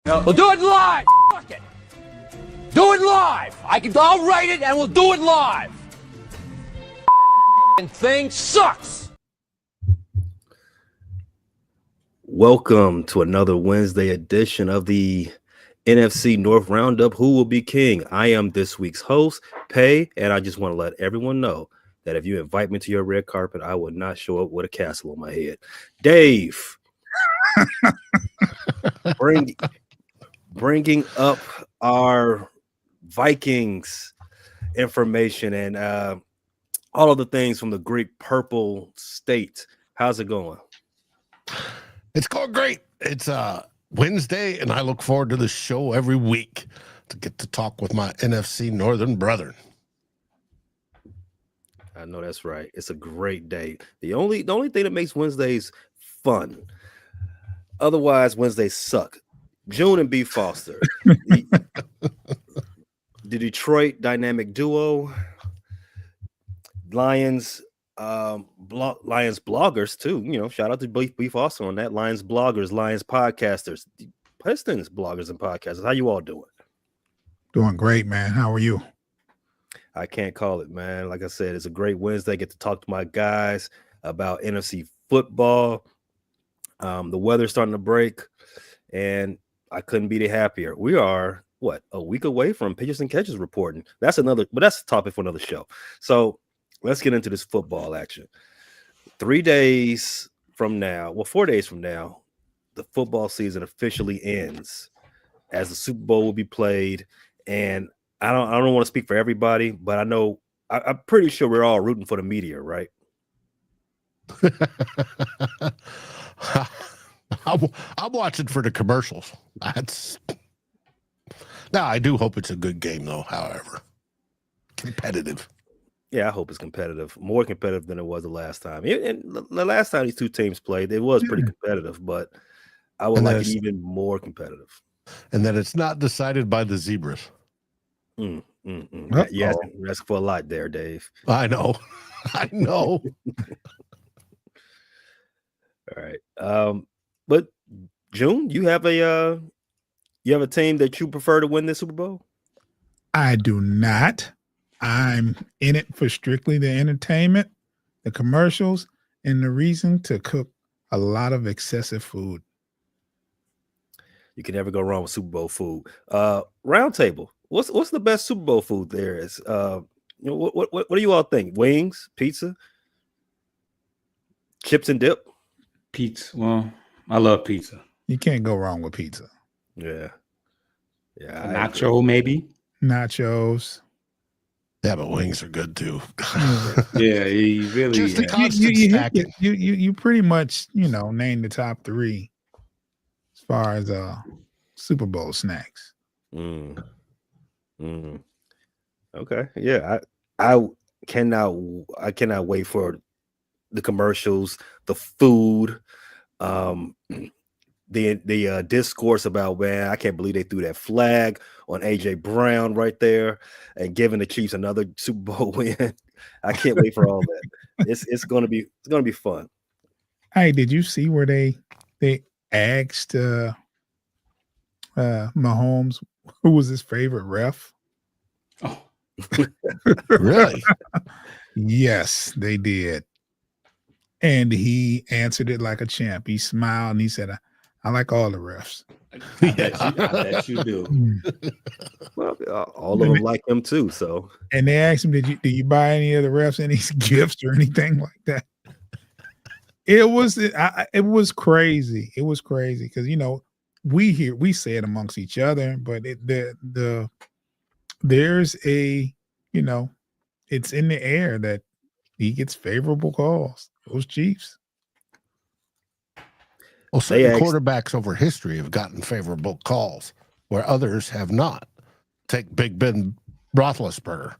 No. We'll do it live. Fuck it. Do it live. I'll write it and we'll do it live. And thing sucks. Welcome to another Wednesday edition of the NFC North Roundup. Who will be king? I am this week's host, Pay, and I just want to let everyone know that if you invite me to your red carpet, I will not show up with a castle on my head. Dave, bringing up our Vikings information and all of the things from the Greek purple state. How's it going? It's going great. It's Wednesday, and I look forward to the show every week to get to talk with my NFC Northern brethren. I know that's right. It's a great day. The only thing that makes Wednesdays fun. Otherwise, Wednesdays suck. June and B. Foster, the Detroit dynamic duo, Lions bloggers too. You know, shout out to B. Foster on that. Lions bloggers, Lions podcasters, Pistons bloggers and podcasters. How you all doing? Doing great, man. How are you? I can't call it, man. Like I said, it's a great Wednesday. I get to talk to my guys about NFC football. The weather's starting to break, and I couldn't be happier. We are a week away from pitches and catches reporting. That's a topic for another show. So let's get into this football action. 4 days from now, the football season officially ends as the Super Bowl will be played. And I don't want to speak for everybody, but I know I'm pretty sure we're all rooting for the meteor, right? I'm watching for the commercials. Now, I do hope it's a good game, though, however. Competitive. Yeah, I hope it's competitive. More competitive than it was the last time. And the last time these two teams played, it was pretty competitive, but I would like it even more competitive. And that it's not decided by the zebras. Yes, you're asking for a lot there, Dave. I know. All right. But June, you have a team that you prefer to win this Super Bowl? I do not. I'm in it for strictly the entertainment, the commercials, and the reason to cook a lot of excessive food. You can never go wrong with Super Bowl food. Round table. What's the best Super Bowl food there is? What do you all think? Wings, pizza, chips and dip? Pizza. Well, I love pizza. You can't go wrong with pizza. Yeah. Nacho, maybe. Nachos. Yeah, but wings are good too. Yeah, you really. Just the constant stacking. You pretty much name the top three as far as Super Bowl snacks. Okay. Yeah, I cannot wait for the commercials, the food, the discourse about, man, I can't believe they threw that flag on AJ Brown right there and giving the Chiefs another Super Bowl win. I can't wait for all that. It's gonna be fun. Hey, did you see where they asked Mahomes who was his favorite ref? Oh, Really? Yes, they did. And he answered it like a champ. He smiled and he said, I like all the refs. I bet you do. Well, all of them like him too. So, and they asked him, "Do you buy any of the refs any gifts or anything like that?" It was crazy. It was crazy because we say it amongst each other, but there's a it's in the air that he gets favorable calls. Those Chiefs. Well, certain quarterbacks over history have gotten favorable calls where others have not. Take Big Ben Roethlisberger.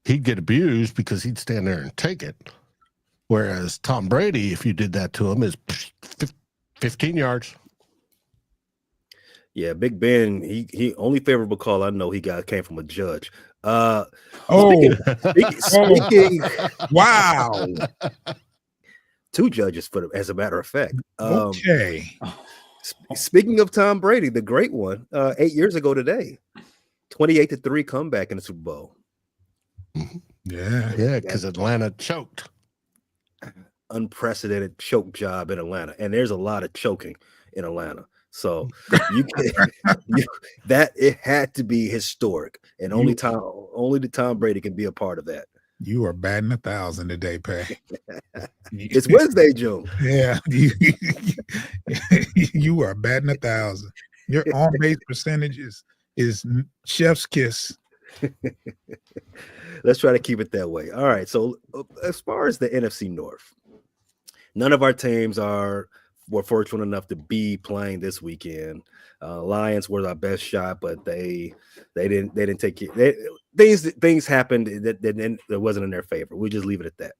He'd get abused because he'd stand there and take it. Whereas Tom Brady, if you did that to him, is 15 yards. Yeah, Big Ben, he only favorable call I know he came from a judge. Speaking wow. 2 judges as a matter of fact. Okay. Speaking of Tom Brady, the great one, 8 years ago today, 28-3 comeback in the Super Bowl. Yeah. Yeah, because Atlanta choked. Unprecedented choke job in Atlanta, and there's a lot of choking in Atlanta. So that it had to be historic, and only the Tom Brady can be a part of that. You are batting 1,000 today, Pat. It's Wednesday, Joe. Yeah, you are batting 1,000. Your on base percentage is chef's kiss. Let's try to keep it that way. All right. So as far as the NFC North, none of our teams were fortunate enough to be playing this weekend. Lions were our best shot, but they didn't take it. Things happened that wasn't in their favor. We just leave it at that.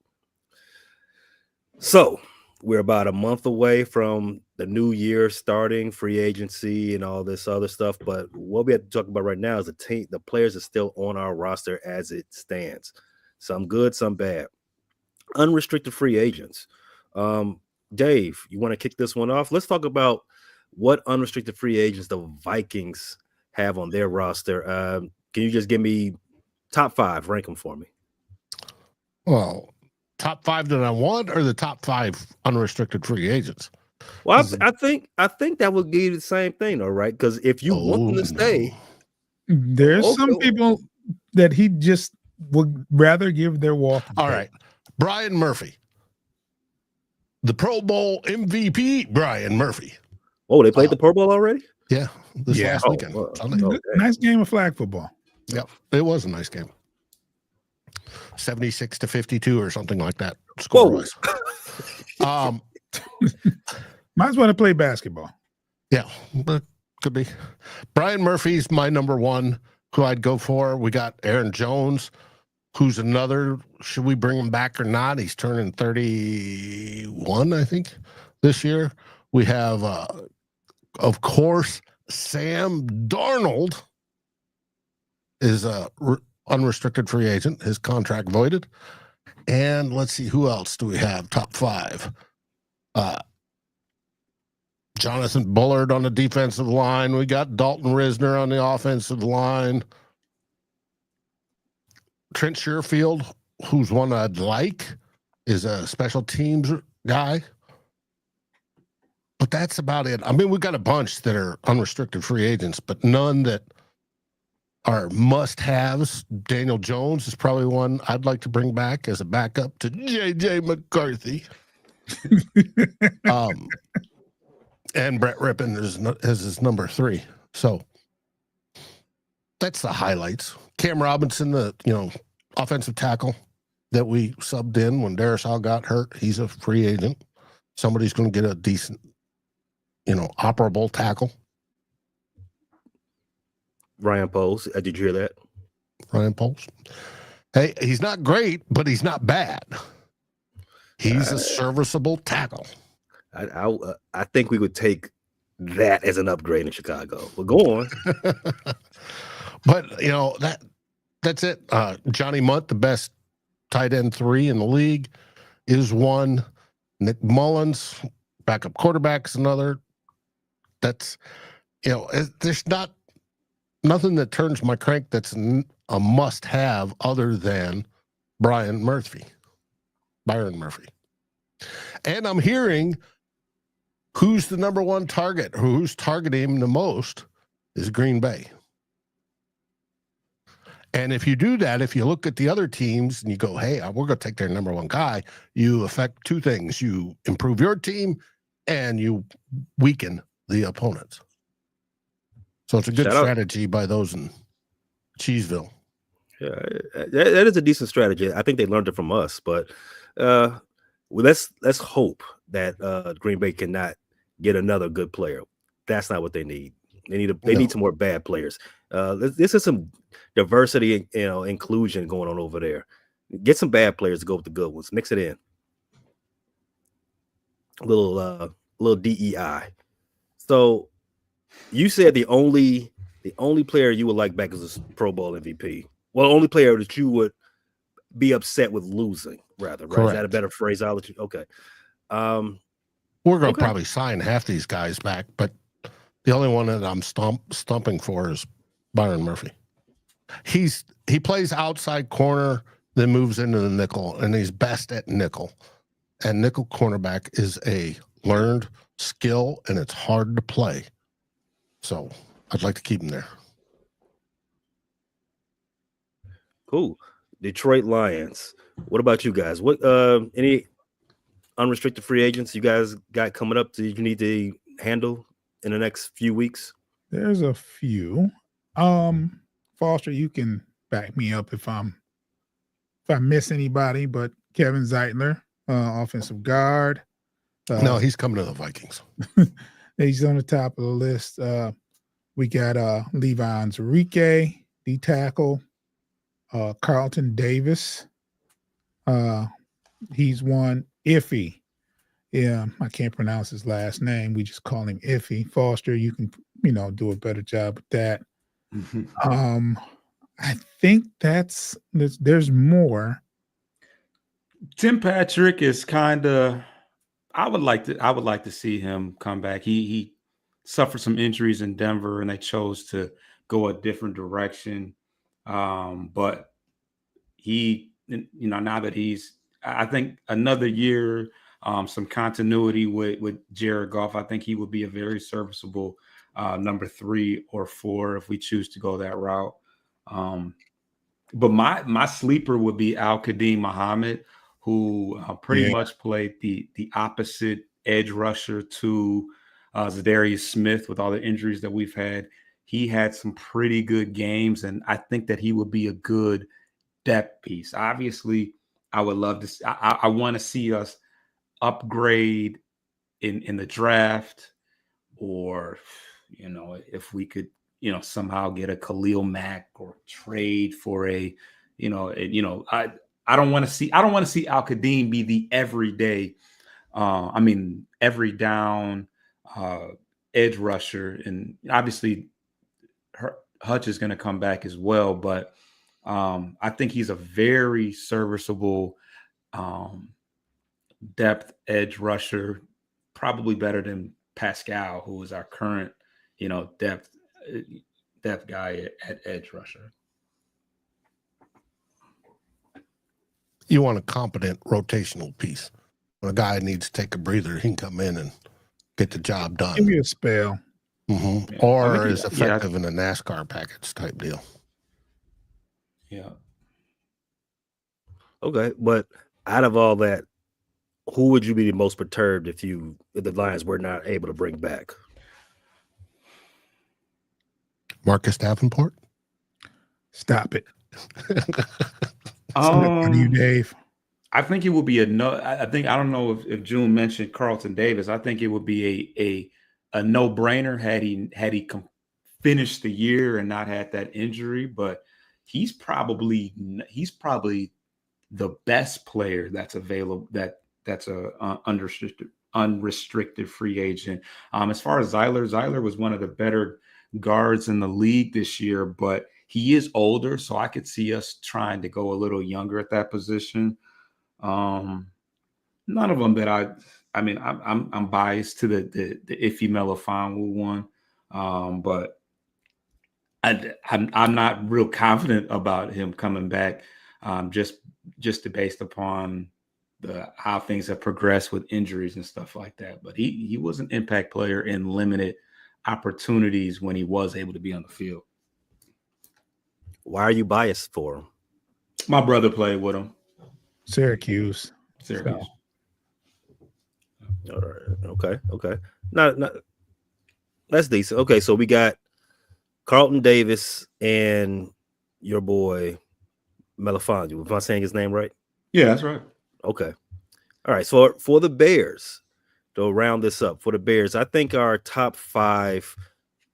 So we're about a month away from the new year starting, free agency and all this other stuff. But what we have to talk about right now is the players are still on our roster as it stands. Some good, some bad. Unrestricted free agents. Dave, you want to kick this one off? Let's talk about what unrestricted free agents the Vikings have on their roster. Can you just give me top 5? Rank them for me. Well, top 5 that I want, or the top 5 unrestricted free agents? Well, I think that would be the same thing, though, right? Because if you want them to stay, there's some people that he just would rather give their walk. All right, Brian Murphy, the Pro Bowl MVP, Brian Murphy. Oh, they played the Pro Bowl already? Yeah, this last weekend. Okay. Nice game of flag football. Yeah, it was a nice game. 76-52 or something like that. Score-wise. Might as well have played basketball. Yeah, but could be. Brian Murphy's my number 1 who I'd go for. We got Aaron Jones, who's another. Should we bring him back or not? He's turning 31, I think, this year. We have, of course, Sam Darnold is a unrestricted free agent. His contract voided. And let's see, who else do we have? Top 5. Jonathan Bullard on the defensive line. We got Dalton Risner on the offensive line. Trent Sherfield, who's one I'd like, is a special teams guy. But that's about it. I mean, we've got a bunch that are unrestricted free agents, but none that are must-haves. Daniel Jones is probably one I'd like to bring back as a backup to J.J. McCarthy. And Brett Rippon is his number 3. So that's the highlights. Cam Robinson, the offensive tackle that we subbed in when Darisaw got hurt. He's a free agent. Somebody's going to get a decent, operable tackle. Ryan Poles. Did you hear that? Ryan Poles. Hey, he's not great, but he's not bad. He's a serviceable tackle. I think we would take that as an upgrade in Chicago. But go on. But that's it. Johnny Munt, the best tight end 3 in the league, is one. Nick Mullins, backup quarterback, is another. That's there's nothing that turns my crank that's a must-have other than Byron Murphy. And I'm hearing who's the number 1 target, who's targeting him the most is Green Bay. And if you do that, if you look at the other teams and you go, hey, we're going to take their number 1 guy, you affect 2 things. You improve your team and you weaken the opponents. So it's a good strategy by those in Cheeseville. Yeah, that is a decent strategy. I think they learned it from us, but let's hope that Green Bay cannot get another good player. That's not what they need. They need some more bad players. This is some diversity, inclusion going on over there. Get some bad players to go with the good ones. Mix it in. A little DEI. So you said the only player you would like back is a Pro Bowl MVP. Well, the only player that you would be upset with losing, rather, right? Correct. Is that a better phraseology? Okay. We're going to Okay. probably sign half these guys back, but the only one that I'm stumping for is Byron Murphy. He plays outside corner, then moves into the nickel, and he's best at nickel. And nickel cornerback is a learned skill, and it's hard to play. So I'd like to keep him there. Cool. Detroit Lions. What about you guys? What any unrestricted free agents you guys got coming up that you need to handle in the next few weeks? There's a few. Foster, you can back me up if I miss anybody, but Kevin Zeitler, offensive guard. No, he's coming to the Vikings. He's on the top of the list. We got Levi Enrique, D tackle, Carlton Davis. He's one. Iffy. Yeah, I can't pronounce his last name. We just call him Iffy. Foster, you can, do a better job with that. I think there's more. Tim Patrick is kind of. I would like to see him come back. He suffered some injuries in Denver, and they chose to go a different direction. But he, now that I think another year, some continuity with Jared Goff, I think he would be a very serviceable number 3 or 4 if we choose to go that route. But my sleeper would be Al-Qadim Muhammad, who pretty much played the opposite edge rusher to Zadarius Smith with all the injuries that we've had. He had some pretty good games, and I think that he would be a good depth piece. Obviously, I would love to. I want to see us upgrade in the draft, or if we could, somehow get a Khalil Mack or trade for a, I don't want to see Al-Qadim be the everyday, every down edge rusher, and obviously Hutch is going to come back as well, but I think he's a very serviceable depth edge rusher, probably better than Pascal, who is our current, depth guy at edge rusher. You want a competent rotational piece. When a guy needs to take a breather, he can come in and get the job done. Give me a spell. Mm-hmm. Yeah. Or is effective in a NASCAR package type deal. Yeah. Okay, but out of all that, who would you be the most perturbed if the Lions were not able to bring back? Marcus Davenport? Stop it. You, Dave. I think it would be I don't know if June mentioned Carlton Davis. I think it would be a no-brainer had he finished the year and not had that injury, but he's probably the best player that's available that's a unrestricted free agent. As far as Zeiler was one of the better guards in the league this year, but he is older, so I could see us trying to go a little younger at that position. None of them that I'm biased to the Iffy Melifonwu one, but I'm not real confident about him coming back, just based upon how things have progressed with injuries and stuff like that. But he was an impact player in limited opportunities when he was able to be on the field. Why are you biased for him? My brother played with him. Syracuse. All right. Okay. Not that's decent. Okay, so we got Carlton Davis and your boy Melifonwu. Am I saying his name right? Yeah, that's right. Okay. All right. So for the Bears, to round this up, for the Bears, I think our top 5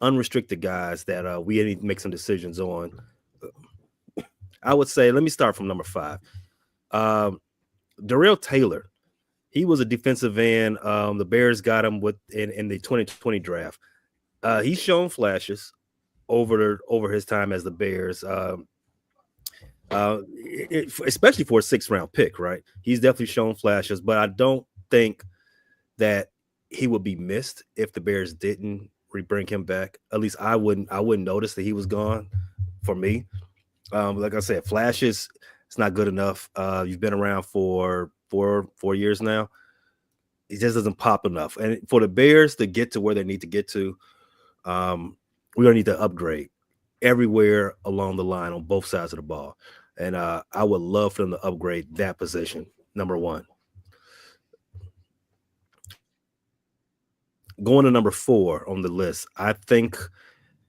unrestricted guys that we need to make some decisions on. I would say, let me start from number 5. Darrell Taylor. He was a defensive end. The Bears got him in the 2020 draft. He's shown flashes over his time as the Bears, especially for a 6th round pick, right? He's definitely shown flashes, but I don't think that he would be missed if the Bears didn't bring him back. At least I wouldn't notice that he was gone for me. Like I said, flashes, it's not good enough. You've been around for four years now. It just doesn't pop enough. And for the Bears to get to where they need to get to, we're gonna need to upgrade everywhere along the line on both sides of the ball. And I would love for them to upgrade that position, number one. Going to number 4 on the list, I think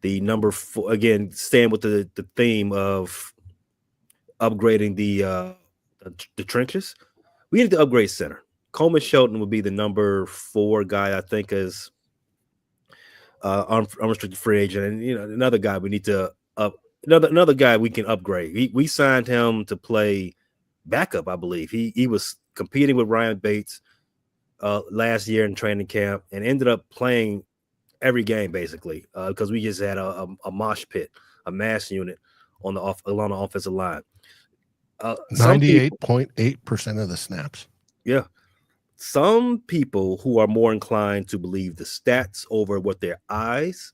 the number 4, again, staying with the theme of upgrading the trenches, we need to upgrade center. Coleman Shelton would be the number 4 guy, I think, as unrestricted free agent. And, another guy we need to another guy we can upgrade. We signed him to play backup, I believe. He was competing with Ryan Bates last year in training camp and ended up playing every game basically because we just had a mosh pit, a mass unit along the offensive line. 98.8% of the snaps. Yeah. Some people who are more inclined to believe the stats over what their eyes,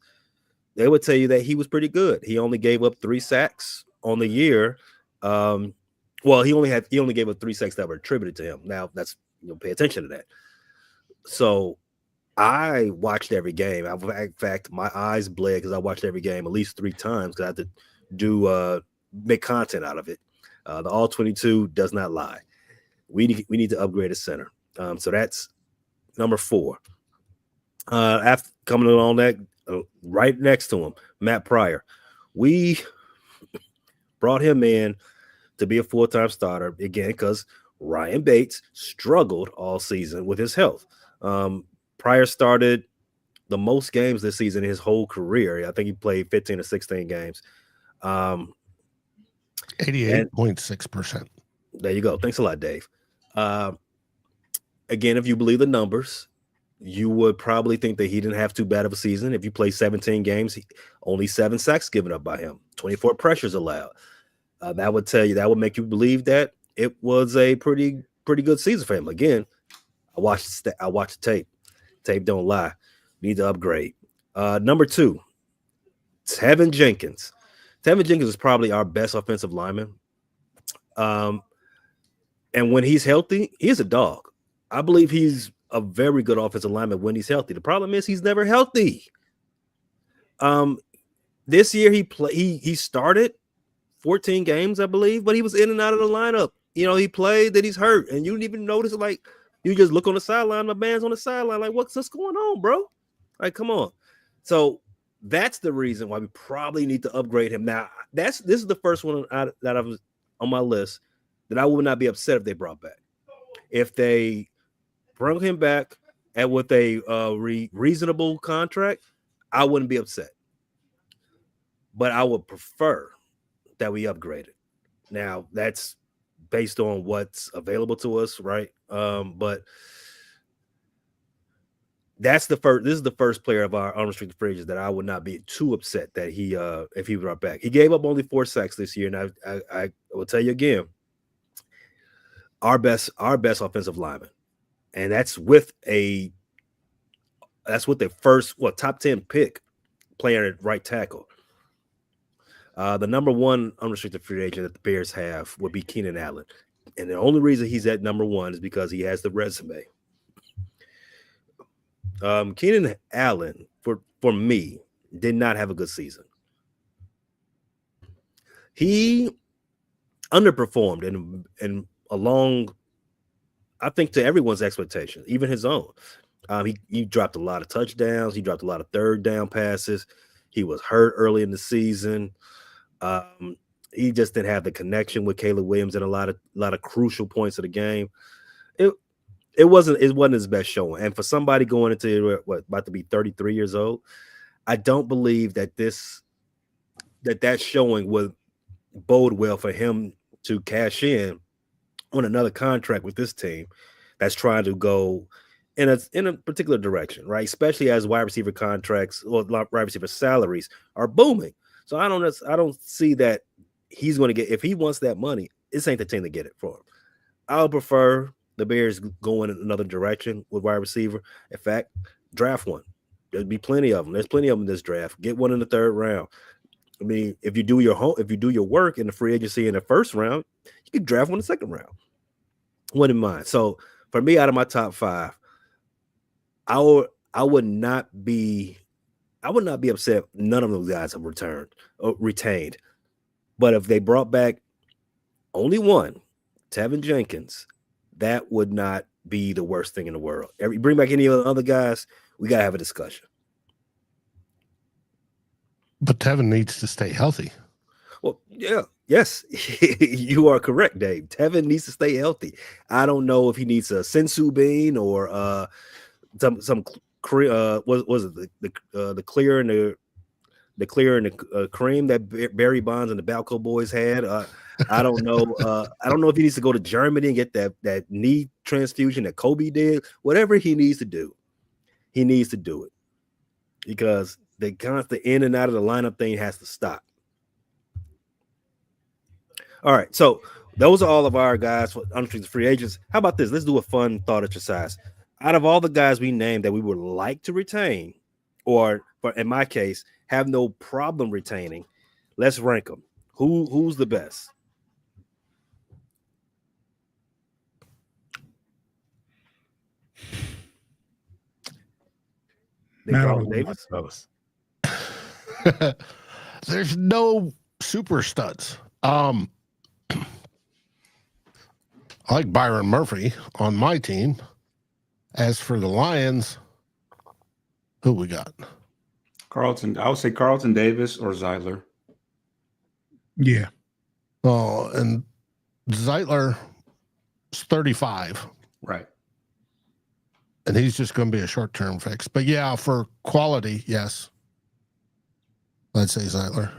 they would tell you that he was pretty good. He only gave up 3 sacks on the year. Well, he only gave up 3 sacks that were attributed to him. Now that's, pay attention to that. So I watched every game. In fact, my eyes bled because I watched every game at least 3 times because I had to make content out of it. The All 22 does not lie. We need to upgrade a center. So that's number 4. After coming along that, right next to him, Matt Pryor. We brought him in to be a full-time starter again because Ryan Bates struggled all season with his health. Pryor started the most games this season in his whole career. I think he played 15 or 16 games. 88.6%. There you go. Thanks a lot, Dave. Again, if you believe the numbers, you would probably think that he didn't have too bad of a season. If you play 17 games, only 7 sacks given up by him, 24 pressures allowed. That would make you believe that it was a pretty good season for him. Again, I watched the tape. Tape don't lie. Need to upgrade. Number 2, Tevin Jenkins. Tevin Jenkins is probably our best offensive lineman. And when he's healthy, he's a dog. I believe he's a very good offensive lineman when he's healthy. The problem is he's never healthy. This year he started 14 games, I believe, but he was in and out of the lineup. He played, then he's hurt, and you didn't even notice it. Like, you just look on the sideline, the man's on the sideline, like, what's going on, bro? Like, come on. So that's the reason why we probably need to upgrade him. Now, this is the first one that I was on my list that I would not be upset if they brought back. If they bring him back and with a reasonable contract, I wouldn't be upset. But I would prefer that we upgrade it. Now, that's based on what's available to us, right? But this is the first player of our unrestricted free agents that I would not be too upset that he if he brought back. He gave up only 4 sacks this year, and I will tell you again, our best offensive lineman, and that's with a first top 10 pick player at right tackle. The number 1 unrestricted free agent that the Bears have would be Keenan Allen. And the only reason he's at number 1 is because he has the resume. Keenan Allen, for me, did not have a good season. He underperformed and along, I think, to everyone's expectations, even his own. He dropped a lot of touchdowns. He dropped a lot of third down passes. He was hurt early in the season. He just didn't have the connection with Caleb Williams at a lot of crucial points of the game. It wasn't his best showing. And for somebody going into about to be 33 years old, I don't believe that that showing would bode well for him to cash in on another contract with this team that's trying to go in a particular direction, right? Especially as wide receiver contracts or wide receiver salaries are booming. So I don't see that he's going to get, if he wants that money, this ain't the team to get it for him. I would prefer the Bears go in another direction with wide receiver, in fact, draft one. There'd be plenty of them. There's plenty of them in this draft. Get one in the 3rd round. I mean, if you do your work in the free agency in the 1st round, you can draft one in the 2nd round. One in mind. So for me, out of my top 5, I would not be upset. None of those guys have retained. But if they brought back only one, Tevin Jenkins, that would not be the worst thing in the world. Bring back any other guys, we gotta have a discussion. But Tevin needs to stay healthy. Well, yeah, yes, you are correct, Dave. Tevin needs to stay healthy. I don't know if he needs a sensu bean or some what was it the clear and the cream that Barry Bonds and the Balco boys had. I don't know. I don't know if he needs to go to Germany and get that knee transfusion that Kobe did. Whatever he needs to do, he needs to do it, because the constant in and out of the lineup thing has to stop. All right, so those are all of our guys for unrestricted free agents. How about this? Let's do a fun thought exercise. Out of all the guys we named that we would like to retain, or in my case, have no problem retaining, let's rank them. Who's the best? Carlton Davis. There's no super studs. I like Byron Murphy on my team. As for the Lions, who we got? Carlton. I would say Carlton Davis or Zeitler. Yeah. Oh, and Zeitler is 35. Right. And he's just going to be a short-term fix. But yeah, for quality, yes. Let's say Zeitler.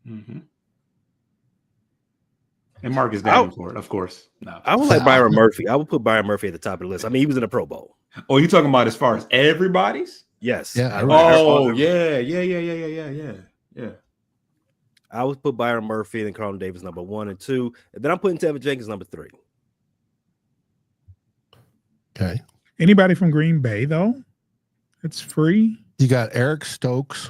Mm-hmm. And Marcus Davenport, of course. No. I would like Byron Murphy. I would put Byron Murphy at the top of the list. I mean, he was in the Pro Bowl. Oh, you talking about as far as everybody's? Yes. Yeah. Yeah. I would put Byron Murphy and Carlton Davis number 1 and 2. And then I'm putting Tevin Jenkins number 3. Okay. Anybody from Green Bay, though? It's free. You got Eric Stokes,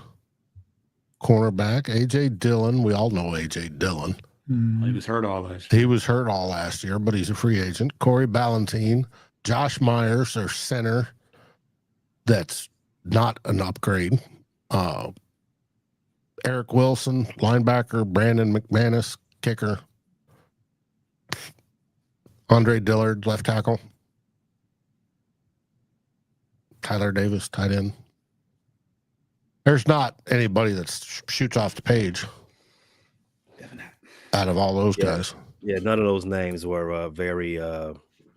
cornerback. A.J. Dillon. We all know A.J. Dillon. He was hurt all last year. He was hurt all last year, but he's a free agent. Corey Ballentine, Josh Myers, their center. That's not an upgrade. Eric Wilson, linebacker. Brandon McManus, kicker. Andre Dillard, left tackle. Tyler Davis, tight end. There's not anybody that shoots off the page out of all those guys. Yeah, none of those names were very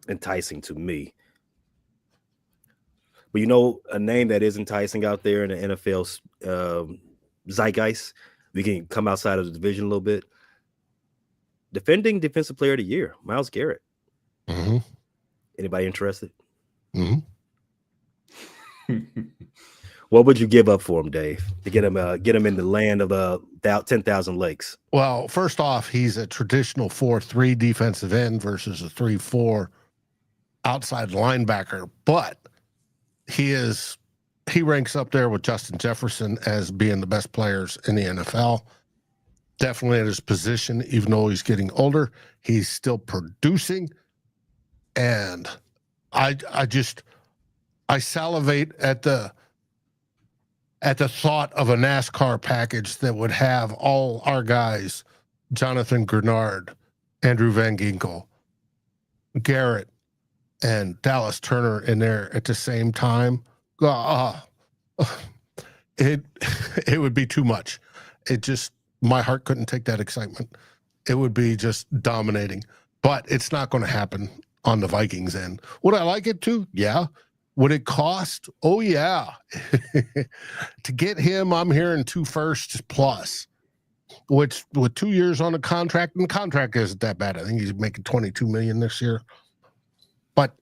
enticing to me. But you know, a name that is enticing out there in the NFL zeitgeist, we can come outside of the division a little bit. Defending Defensive Player of the Year, Myles Garrett. Mm-hmm. Anybody interested? Mm-hmm. What would you give up for him, Dave, to get him in the land of 10,000 lakes? Well, first off, he's a traditional 4-3 defensive end versus a 3-4 outside linebacker, but he ranks up there with Justin Jefferson as being the best players in the NFL. Definitely at his position, even though he's getting older, he's still producing. And I salivate at the thought of a NASCAR package that would have all our guys, Jonathan Grenard, Andrew Van Ginkel, Garrett, and Dallas Turner in there at the same time. It would be too much. My heart couldn't take that excitement. It would be just dominating. But it's not going to happen on the Vikings end. Would I like it to? Yeah. Would it cost? Oh, yeah. To get him, I'm hearing 2 firsts plus, which with 2 years on a contract, and the contract isn't that bad. I think he's making $22 million this year. But,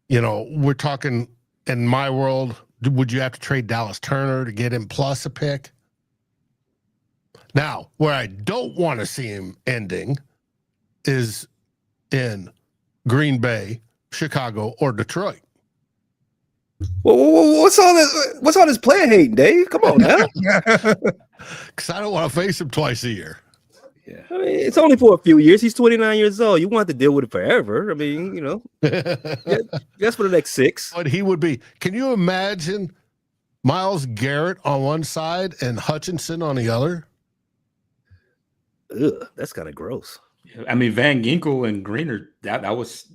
we're talking in my world, would you have to trade Dallas Turner to get him plus a pick? Now, where I don't want to see him ending is in Green Bay, Chicago, or Detroit. What's all this? What's all this player hating, Dave? Come on now. Because I don't want to face him twice a year. Yeah, I mean, it's only for a few years. He's 29 years old. You want to deal with it forever. I mean, that's for the next 6. But he would be. Can you imagine Myles Garrett on one side and Hutchinson on the other? Ugh, that's kind of gross. I mean, Van Ginkel and Greener, that was,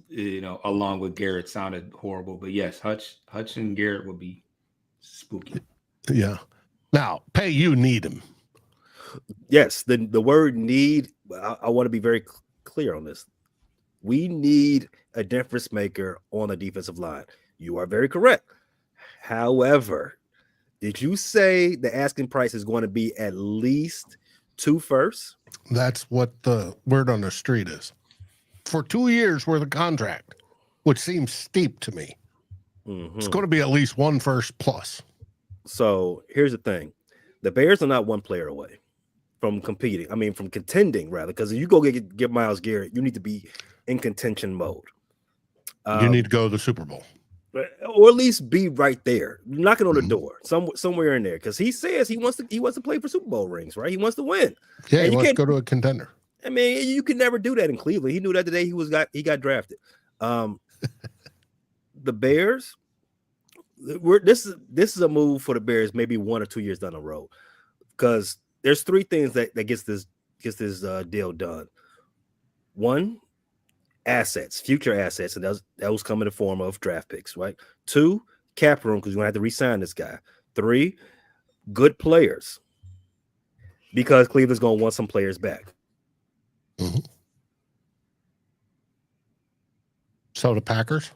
along with Garrett sounded horrible. But yes, Hutch and Garrett would be spooky. Yeah. Now, you need him. Yes, the word need, I want to be very clear on this. We need a difference maker on the defensive line. You are very correct. However, did you say the asking price is going to be at least 2 firsts? That's what the word on the street is. For 2 years worth of contract, which seems steep to me. Mm-hmm. It's going to be at least 1 first plus. So here's the thing. The Bears are not one player away from competing. I mean, from contending, rather, because if you go get Myles Garrett, you need to be in contention mode. You need to go to the Super Bowl. Or at least be right there, knocking on the door, somewhere in there. Because he says he wants to play for Super Bowl rings, right? He wants to win. Yeah, he wants to go to a contender. I mean, you can never do that in Cleveland. He knew that the day he got drafted. The Bears, this is a move for the Bears, maybe 1 or 2 years down the road, because there's 3 things that gets this deal done. 1, assets, future assets, and that was coming in the form of draft picks, right? 2, cap room, because you're gonna have to re-sign this guy. 3, good players, because Cleveland's gonna want some players back. Mm-hmm. So the Packers?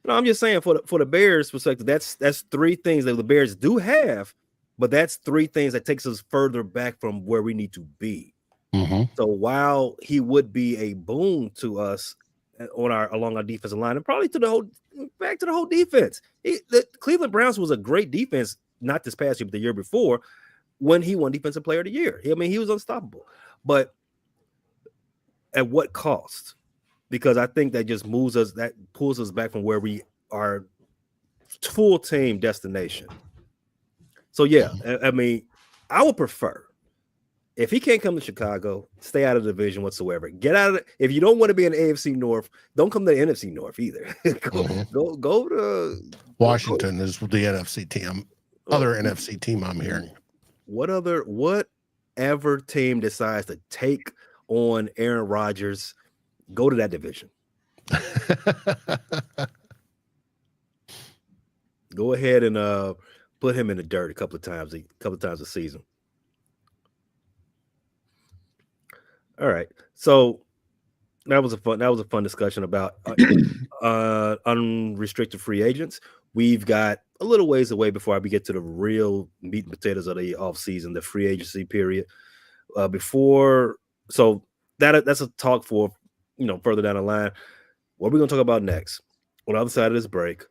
No, I'm just saying for the Bears perspective, that's 3 things that the Bears do have, but that's 3 things that takes us further back from where we need to be. Mm-hmm. So while he would be a boon to us along our defensive line, and probably to the whole defense, the Cleveland Browns was a great defense, not this past year, but the year before, when he won Defensive Player of the Year. I mean, he was unstoppable. But at what cost? Because I think that just pulls us back from where we are, full team destination. So yeah, I mean, I would prefer, if he can't come to Chicago, stay out of the division whatsoever. Get out of it. If you don't want to be in the AFC North, don't come to the NFC North either. go to Washington is the NFC team. Other NFC team I'm hearing. Whatever team decides to take on Aaron Rodgers, go to that division. Go ahead and put him in the dirt a couple of times a season. All right, so that was a fun discussion about unrestricted free agents. We've got a little ways away before we get to the real meat and potatoes of the offseason, the free agency period. So that's a talk for further down the line. What we're going to talk about next, on the other side of this break,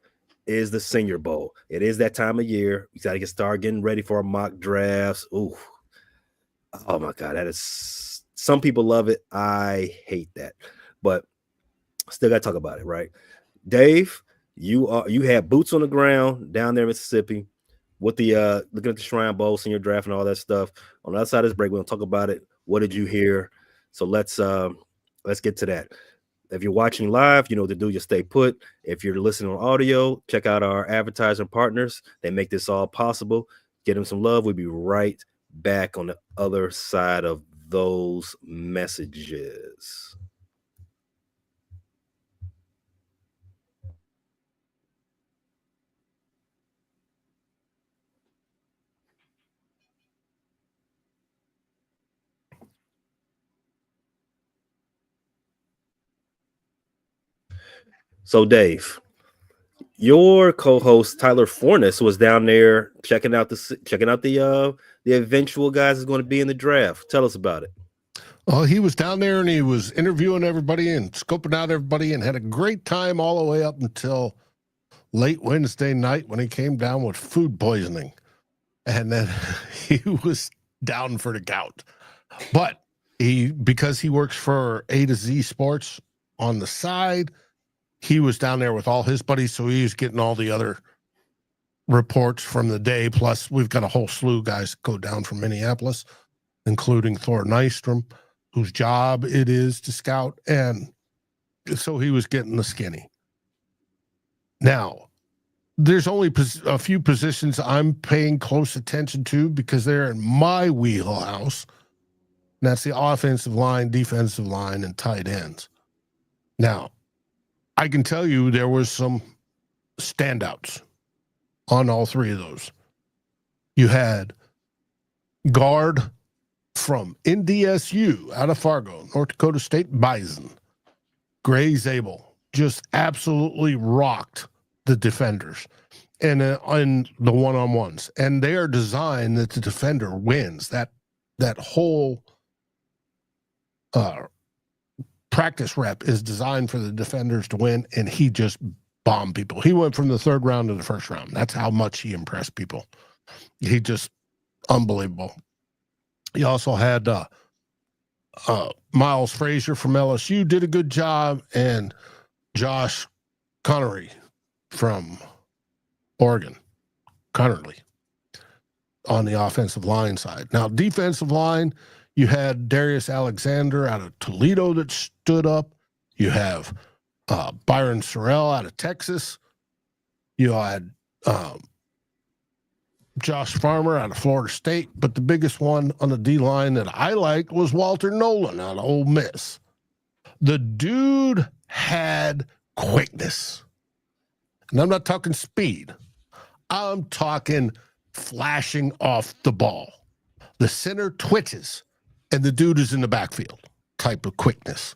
is the Senior Bowl. It is that time of year. We got to start getting ready for our mock drafts. Ooh, oh my God, that is. Some people love it. I hate that, but still got to talk about it, right? Dave, you had boots on the ground down there in Mississippi with the looking at the Shrine Bowl, Senior Draft, and all that stuff. On the other side of this break, we're gonna talk about it. What did you hear? So let's get to that. If you're watching live, you know what to do. Just stay put. If you're listening on audio, check out our advertising partners. They make this all possible. Get them some love. We'll be right back on the other side of those messages. So Dave, your co-host Tyler Fornes was down there checking out the eventual guys that's going to be in the draft. Tell us about it. Well, he was down there and he was interviewing everybody and scoping out everybody and had a great time all the way up until late Wednesday night when he came down with food poisoning. And then he was down for the gout. But because he works for A to Z Sports on the side, he was down there with all his buddies, so he was getting all the other reports from the day. Plus, we've got a whole slew of guys that go down from Minneapolis, including Thor Nystrom, whose job it is to scout, and so he was getting the skinny. Now, there's only a few positions I'm paying close attention to because they're in my wheelhouse. And that's the offensive line, defensive line, and tight ends. Now, I can tell you there was some standouts on all three of those. You had guard from NDSU out of Fargo, North Dakota State Bison, Gray Zabel, just absolutely rocked the defenders and on the one-on-ones. And they are designed that the defender wins. That whole practice rep is designed for the defenders to win, and he just bombed people. He went from the third round to the first round. That's how much he impressed people. He just unbelievable. He also had Miles Frazier from LSU did a good job, and Josh Connery from Oregon, Connerly, on the offensive line side. Now, defensive line, you had Darius Alexander out of Toledo that stood up. You have Byron Sorrell out of Texas. You had Josh Farmer out of Florida State. But the biggest one on the D-line that I liked was Walter Nolan out of Ole Miss. The dude had quickness. And I'm not talking speed. I'm talking flashing off the ball. The center twitches, and the dude is in the backfield type of quickness.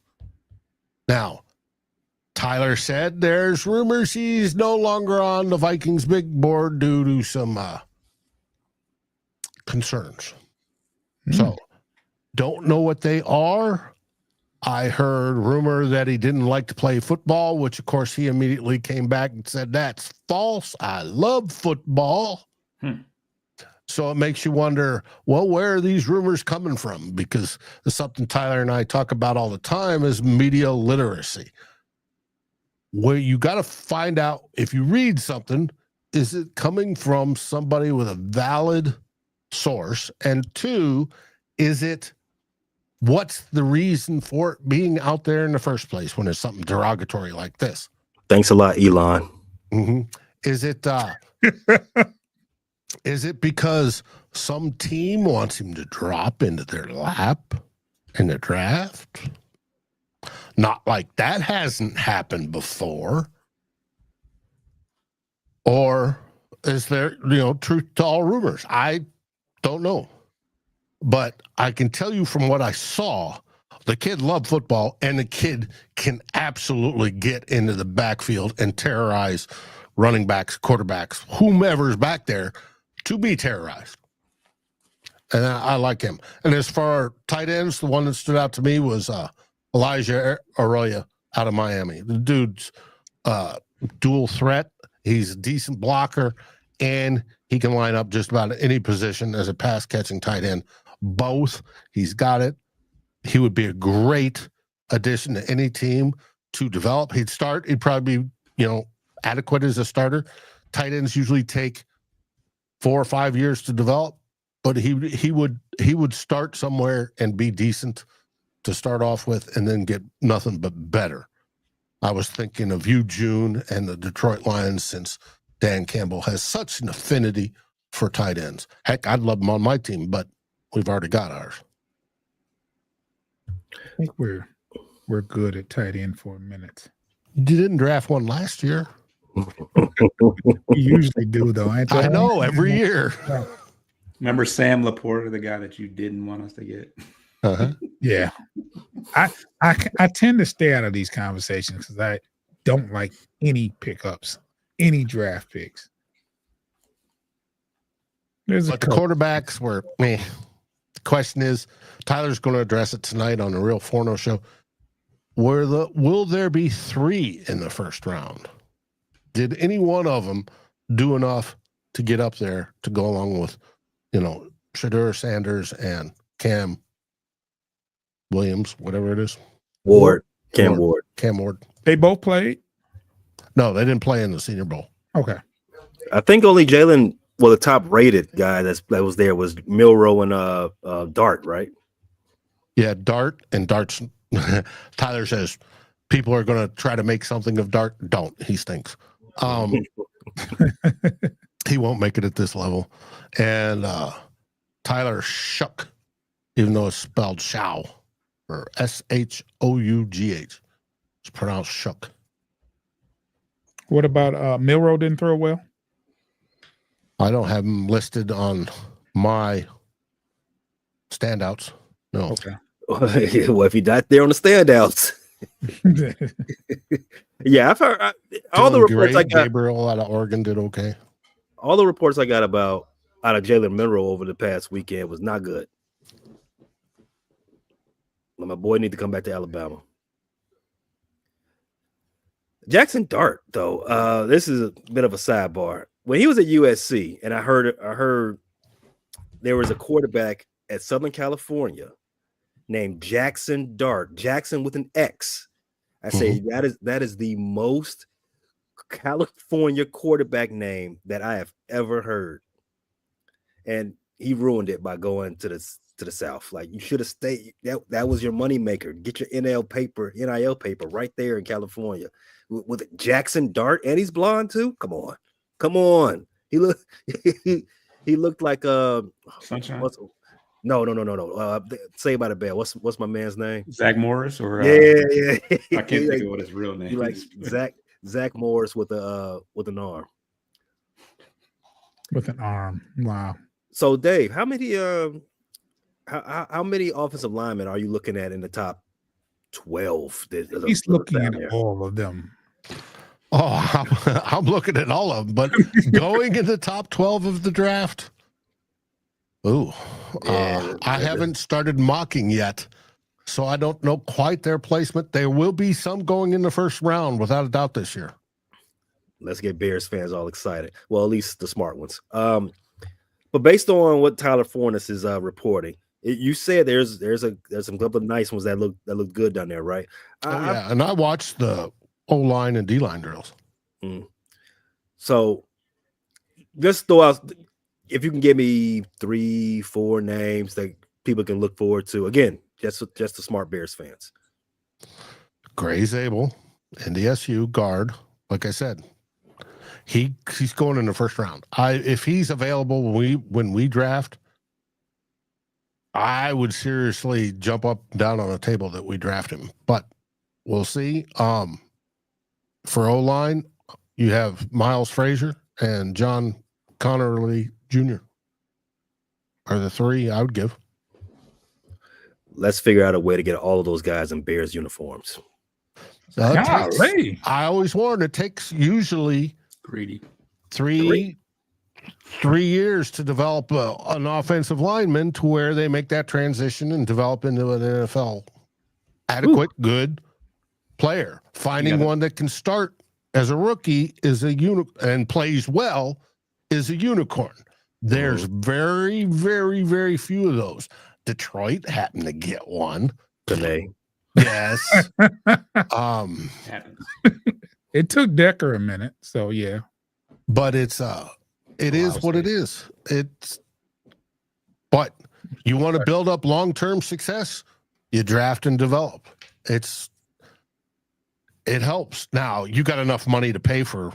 Now, Tyler said there's rumors he's no longer on the Vikings big board due to some concerns. So, don't know what they are. I heard rumor that he didn't like to play football, which, of course, he immediately came back and said, that's false. I love football. So it makes you wonder, well, where are these rumors coming from? Because it's something Tyler and I talk about all the time is media literacy. Where you got to find out, if you read something, is it coming from somebody with a valid source? And two, what's the reason for it being out there in the first place when it's something derogatory like this? Thanks a lot, Elon. Mm-hmm. Is it because some team wants him to drop into their lap in the draft? Not like that hasn't happened before. Or is there, truth to all rumors? I don't know. But I can tell you from what I saw, the kid loved football, and the kid can absolutely get into the backfield and terrorize running backs, quarterbacks, whomever's back there to be terrorized. And I like him. And as far as tight ends, the one that stood out to me was Elijah Arroyo out of Miami. The dude's dual threat. He's a decent blocker, and he can line up just about any position as a pass-catching tight end. Both. He's got it. He would be a great addition to any team to develop. He'd probably be, adequate as a starter. Tight ends usually take 4 or 5 years to develop, but he would start somewhere and be decent to start off with and then get nothing but better. I was thinking of you, June, and the Detroit Lions, since Dan Campbell has such an affinity for tight ends. Heck, I'd love him on my team, but we've already got ours. I think we're good at tight end for a minute. You didn't draft one last year. We usually do, though. I know, every year. Remember Sam Laporta, the guy that you didn't want us to get? Uh-huh. Yeah. I tend to stay out of these conversations because I don't like any pickups, any draft picks. But the quarterbacks were meh. The question is, Tyler's going to address it tonight on the Real Forno show. Will there be 3 in the first round? Did any one of them do enough to get up there to go along with, Shedeur Sanders and Cam Williams, whatever it is. Ward, Cam Ward. Cam Ward. They both played. No, they didn't play in the Senior Bowl. Okay. I think only Jalen, well, the top rated guy that was there was Milroe and Dart, right? Yeah, Dart and Dart's. Tyler says people are going to try to make something of Dart. Don't. He stinks. He won't make it at this level. And Tyler Shough, even though it's spelled Shao or Shough. It's pronounced Shough. What about Milroe didn't throw well? I don't have him listed on my standouts. No. Okay. Well, if he's not there on the standouts. Yeah, I've heard all the reports I got. Gabriel out of Oregon did okay. All the reports I got out of Jalen Milroe over the past weekend was not good. My boy need to come back to Alabama. Jackson Dart, though, this is a bit of a sidebar. When he was at USC, and I heard there was a quarterback at Southern California named Jackson Dart, Jackson with an X. I say that is the most California quarterback name that I have ever heard, and he ruined it by going to the South. Like, you should have stayed. That was your money maker. Get your NIL paper right there in California with Jackson Dart, and he's blonde too. Come on. He looked like Sunshine. No. Say about it, Bell. What's my man's name? Zach Morris or yeah. I can't think of what his real name He like is. Zach Morris with an arm. With an arm. Wow. So Dave, how many offensive linemen are you looking at in the top 12? He's looking at all of them. Oh, I'm looking at all of them, but going in the top 12 of the draft. Ooh, I haven't started mocking yet, so I don't know quite their placement. There will be some going in the first round without a doubt this year. Let's get Bears fans all excited. Well, at least the smart ones. But based on what Tyler Forness is reporting, you said there's some couple of nice ones that look good down there, right? And I watched the O-line and D-line drills. So just throw out, if you can give me 3-4 names that people can look forward to. Again, just the smart Bears fans. Gray Zabel, NDSU guard. Like I said, he's going in the first round. If he's available when we draft, I would seriously jump up and down on a table that we draft him. But we'll see. For O-line, you have Miles Frazier and John Connerly Jr. are the three I would give. Let's figure out a way to get all of those guys in Bears uniforms. Golly. I always warn, it takes usually Greedy. three years to develop an offensive lineman to where they make that transition and develop into an NFL adequate, good player. Finding one that can start as a rookie is and plays well is a unicorn. There's very, very, very few of those. Detroit happened to get one. Today. Yes. Happens. It took Decker a minute, so yeah. But it is what it is. But you want to build up long-term success, you draft and develop. It helps. Now, you got enough money to pay for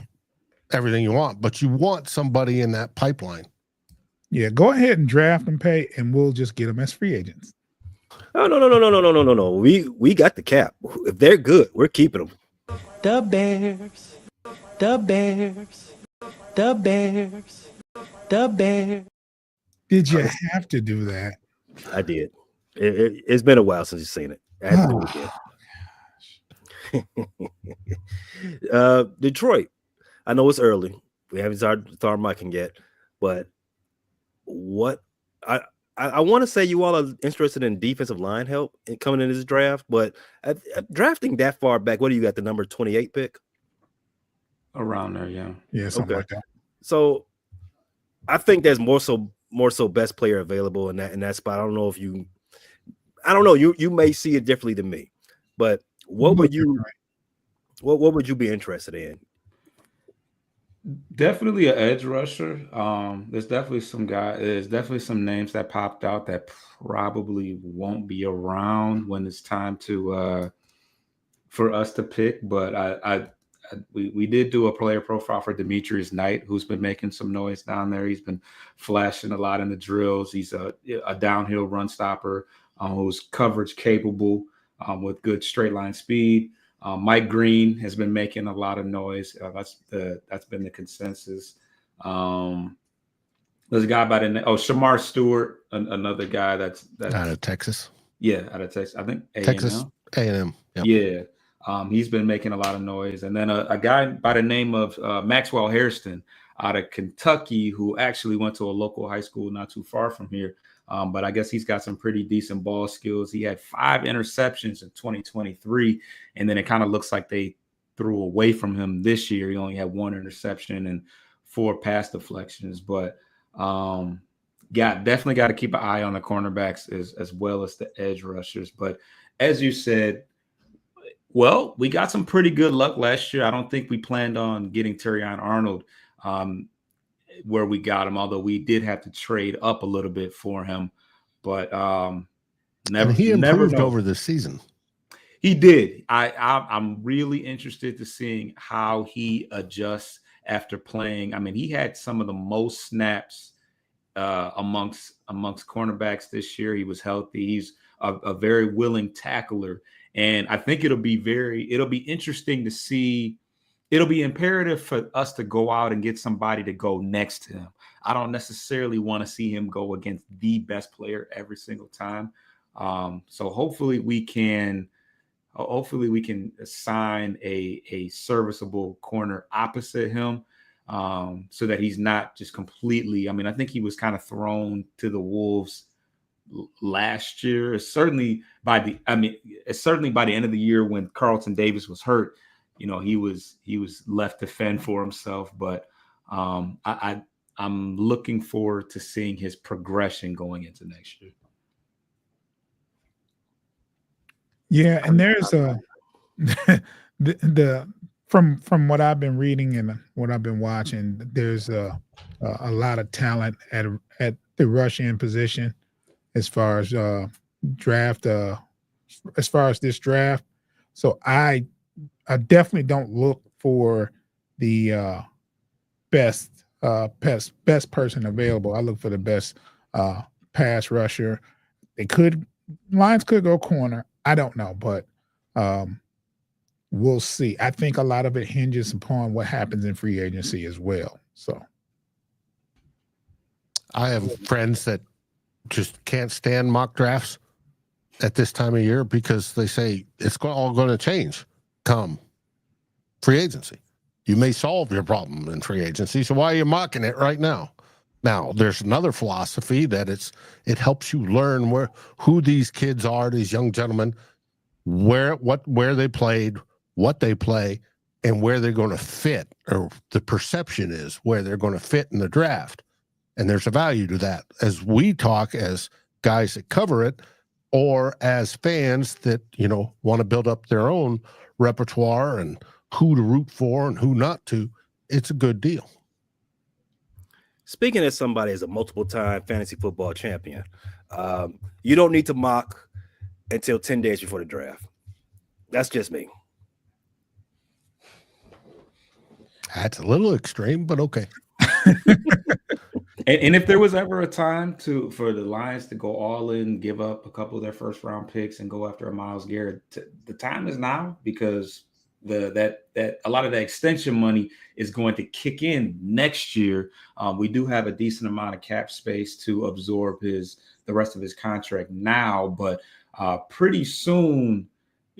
everything you want, but you want somebody in that pipeline. Yeah, go ahead and draft and pay, and we'll just get them as free agents. Oh, no. We got the cap. If they're good, we're keeping them. The Bears. The Bears. The Bears. The Bears. Did you have to do that? I did. It's been a while since you've seen it. I had to do it again. Detroit. I know it's early. We haven't started our mocking yet, but what I want to say you all are interested in defensive line help in coming in this draft, but drafting that far back, what do you got, the number 28 pick? Around there, yeah. Yeah, something like that. So I think there's more so best player available in that spot. I don't know if I don't know. You may see it differently than me, but what would you what would you be interested in? Definitely an edge rusher. There's definitely some names that popped out that probably won't be around when it's time to for us to pick. But we did do a player profile for Demetrius Knight, who's been making some noise down there. He's been flashing a lot in the drills. He's a downhill run stopper who's coverage capable with good straight line speed. Mike Green has been making a lot of noise. That's been the consensus. There's a guy by the name Shamar Stewart, another guy that's out of Texas. Yeah, out of Texas. I think Texas A&M. Yep. Yeah, he's been making a lot of noise. And then a guy by the name of Maxwell Hairston out of Kentucky, who actually went to a local high school not too far from here. But I guess he's got some pretty decent ball skills. He had 5 interceptions in 2023, and then it kind of looks like they threw away from him this year. He only had 1 interception and 4 pass deflections. But definitely got to keep an eye on the cornerbacks as well as the edge rushers. But as you said, well, we got some pretty good luck last year. I don't think we planned on getting Terrion Arnold where we got him, although we did have to trade up a little bit for him. But he improved over the season. He did. I'm really interested to seeing how he adjusts after playing. I mean, he had some of the most snaps amongst cornerbacks this year. He was healthy. He's a very willing tackler. And I think it'll be interesting to see. It'll be imperative for us to go out and get somebody to go next to him. I don't necessarily want to see him go against the best player every single time. So hopefully we can assign a serviceable corner opposite him so that he's not just completely. I mean, I think he was kind of thrown to the wolves last year. Certainly by the end of the year when Carlton Davis was hurt. You know, he was left to fend for himself, but I'm looking forward to seeing his progression going into next year. Yeah, and there's from what I've been reading and what I've been watching, there's a lot of talent at the rush end position as far as draft. As far as this draft, so I definitely don't look for the best person available. I look for the best pass rusher. Lions could go corner. I don't know, but we'll see. I think a lot of it hinges upon what happens in free agency as well. So I have friends that just can't stand mock drafts at this time of year because they say it's all going to change come free agency. You may solve your problem in free agency, so why are you mocking it right now? Now, there's another philosophy that it helps you learn who these kids are, these young gentlemen, where they played, what they play, and where they're going to fit, or the perception is where they're going to fit in the draft. And there's a value to that as we talk as guys that cover it, or as fans that, want to build up their own repertoire and who to root for and who not to. It's a good deal. Speaking as somebody as a multiple-time fantasy football champion, you don't need to mock until 10 days before the draft. That's just me. That's a little extreme, but okay. And if there was ever a time for the Lions to go all in, give up a couple of their first round picks and go after a Myles Garrett, the time is now, because that a lot of the extension money is going to kick in next year. We do have a decent amount of cap space to absorb the rest of his contract now, but pretty soon,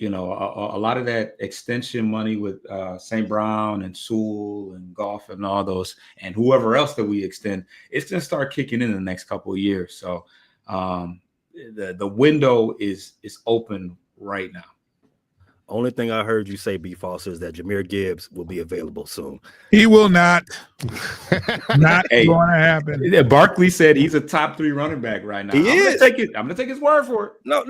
a lot of that extension money with St. Brown and Sewell and Goff and all those, and whoever else that we extend, it's going to start kicking in the next couple of years. So the window is open right now. Only thing I heard you say, B. Foster, is that Jahmyr Gibbs will be available soon. He will not. Not Hey. going to happen. Yeah, Barkley said he's a top 3 running back right now. He is. I'm gonna take his word for it. No,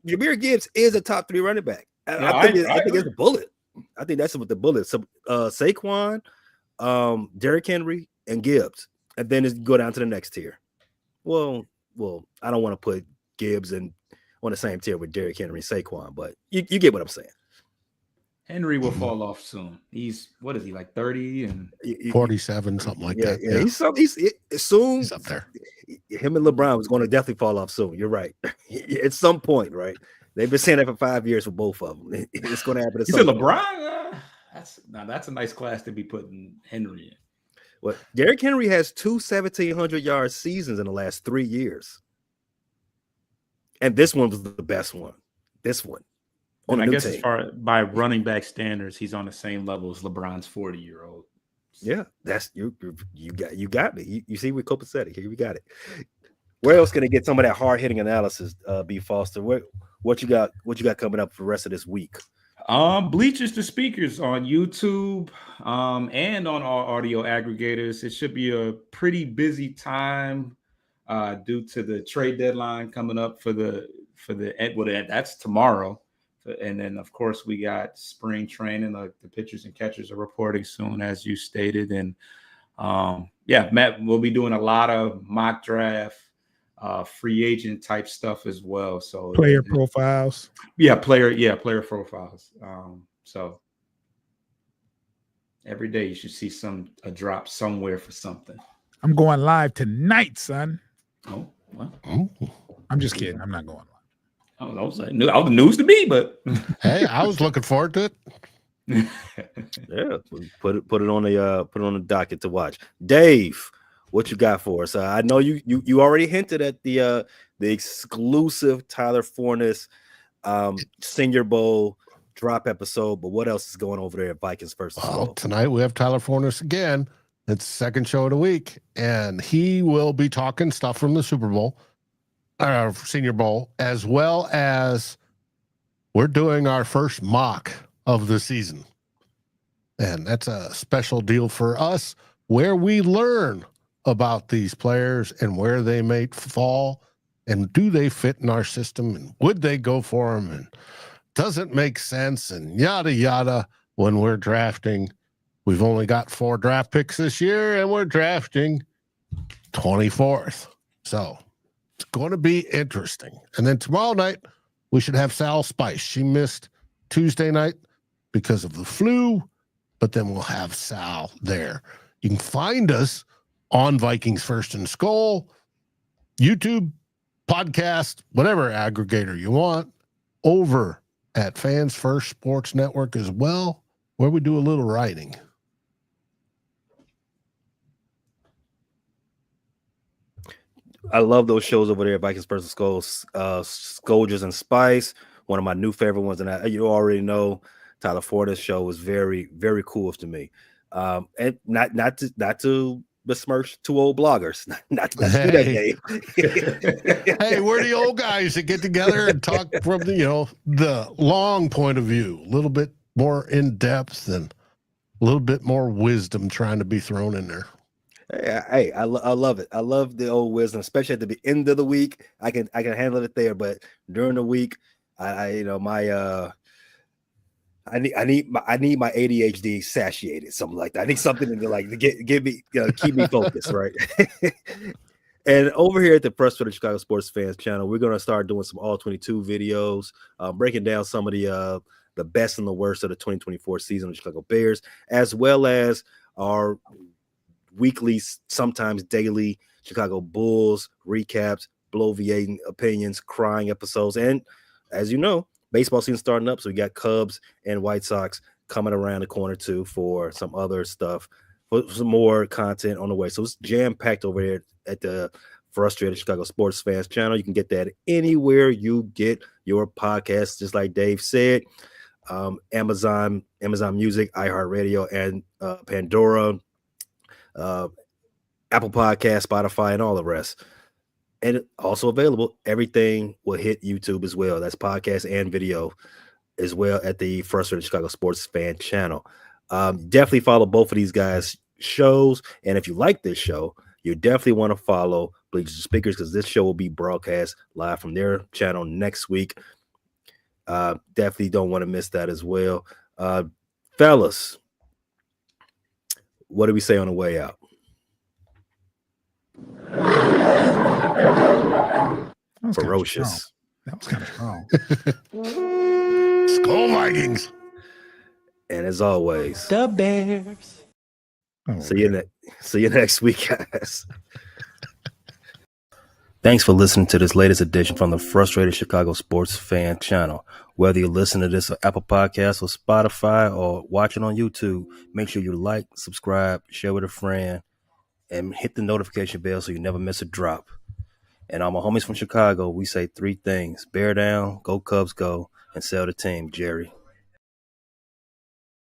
Jahmyr Gibbs is a top 3 running back. I think it's a bullet. I think that's what the bullet. So Saquon, Derrick Henry, and Gibbs, and then it's go down to the next tier. Well, I don't want to put Gibbs on the same tier with Derrick Henry and Saquon, but you get what I'm saying. Henry will fall off soon. He's what is he like 30 and 47, something like that. Yeah. He's soon. He's up there. Him and LeBron was going to definitely fall off soon. You're right. At some point, right? They've been saying that for 5 years for both of them. It's going to happen. you said LeBron. That's a nice class to be putting Henry in. Well, Derrick Henry has 2 1,700-yard seasons in the last 3 years, and this one was the best one. This one. And I guess as far by running back standards, he's on the same level as LeBron's 40-year-old. Yeah, that's you got me. You see, we're copacetic here. We got it. Where else can I get some of that hard-hitting analysis, B. Foster? What you got coming up for the rest of this week? Bleachers to Speakers on YouTube and on all audio aggregators. It should be a pretty busy time due to the trade deadline coming up for the that's tomorrow. And then, of course, we got spring training. The pitchers and catchers are reporting soon, as you stated. And, Matt, we'll be doing a lot of mock draft, free agent type stuff as well. So Player profiles. Player profiles. So every day you should see a drop somewhere for something. I'm going live tonight, son. Oh, well. I'm just kidding. I'm not going live. Oh, that was the news to me, but hey, I was looking forward to it. Yeah, put it on the docket to watch. Dave, what you got for us? I know you already hinted at the exclusive Tyler Forness Senior Bowl drop episode, but what else is going over there at Vikings versus Skull? Tonight we have Tyler Forness again. It's the second show of the week, and he will be talking stuff from the Super Bowl. Senior Bowl, as well as we're doing our first mock of the season. And that's a special deal for us where we learn about these players and where they may fall and do they fit in our system and would they go for them and does it make sense and yada, yada when we're drafting. We've only got 4 draft picks this year and we're drafting 24th. So it's going to be interesting. And then tomorrow night, we should have Sal Spice. She missed Tuesday night because of the flu, but then we'll have Sal there. You can find us on Vikings First and Skull, YouTube, podcast, whatever aggregator you want, over at Fans First Sports Network as well, where we do a little writing. I love those shows over there, Vikings versus Skulls, Scourges and Spice. One of my new favorite ones, and you already know Tyler Forness show was very, very cool to me. And not to besmirch 2 old bloggers, not to do that game. Hey, we're the old guys that get together and talk from the long point of view, a little bit more in depth and a little bit more wisdom trying to be thrown in there. Hey, I love it. I love the old wisdom, especially at the end of the week. I can handle it there, but during the week, I need my ADHD satiated, something like that. I need something to give me keep me focused, right? And over here at the Press for the Chicago Sports Fans channel, we're gonna start doing some all 22 videos, breaking down some of the best and the worst of the 2024 season of the Chicago Bears, as well as our weekly, sometimes daily Chicago Bulls recaps, bloviating opinions, crying episodes, and as you know, baseball season starting up, so we got Cubs and White Sox coming around the corner too for some other stuff, for some more content on the way. So it's jam-packed over there at the Frustrated Chicago Sports Fans channel. You can get that anywhere you get your podcasts, just like Dave said. Amazon Music, iHeartRadio, and Pandora, Apple Podcast, Spotify, and all the rest. And also available, everything will hit YouTube as well. That's podcast and video. as well at the Frustrated Chicago Sports Fan channel. Definitely follow both of these guys' shows. And if you like this show, you definitely want to follow Bleachers and Speakers, because this show will be broadcast live from their channel next week. Definitely don't want to miss that as well. Fellas, what do we say on the way out? That was kinda Ferocious. strong. That was kind of strong. Skull Vikings. And as always, The Bears. Oh, see you next week, guys. Thanks for listening to this latest edition from the Frustrated Chicago Sports Fan channel. Whether you listen to this on Apple Podcasts or Spotify or watching on YouTube, make sure you like, subscribe, share with a friend, and hit the notification bell so you never miss a drop. And all my homies from Chicago, we say 3 things: bear down, go Cubs go, and sell the team, Jerry.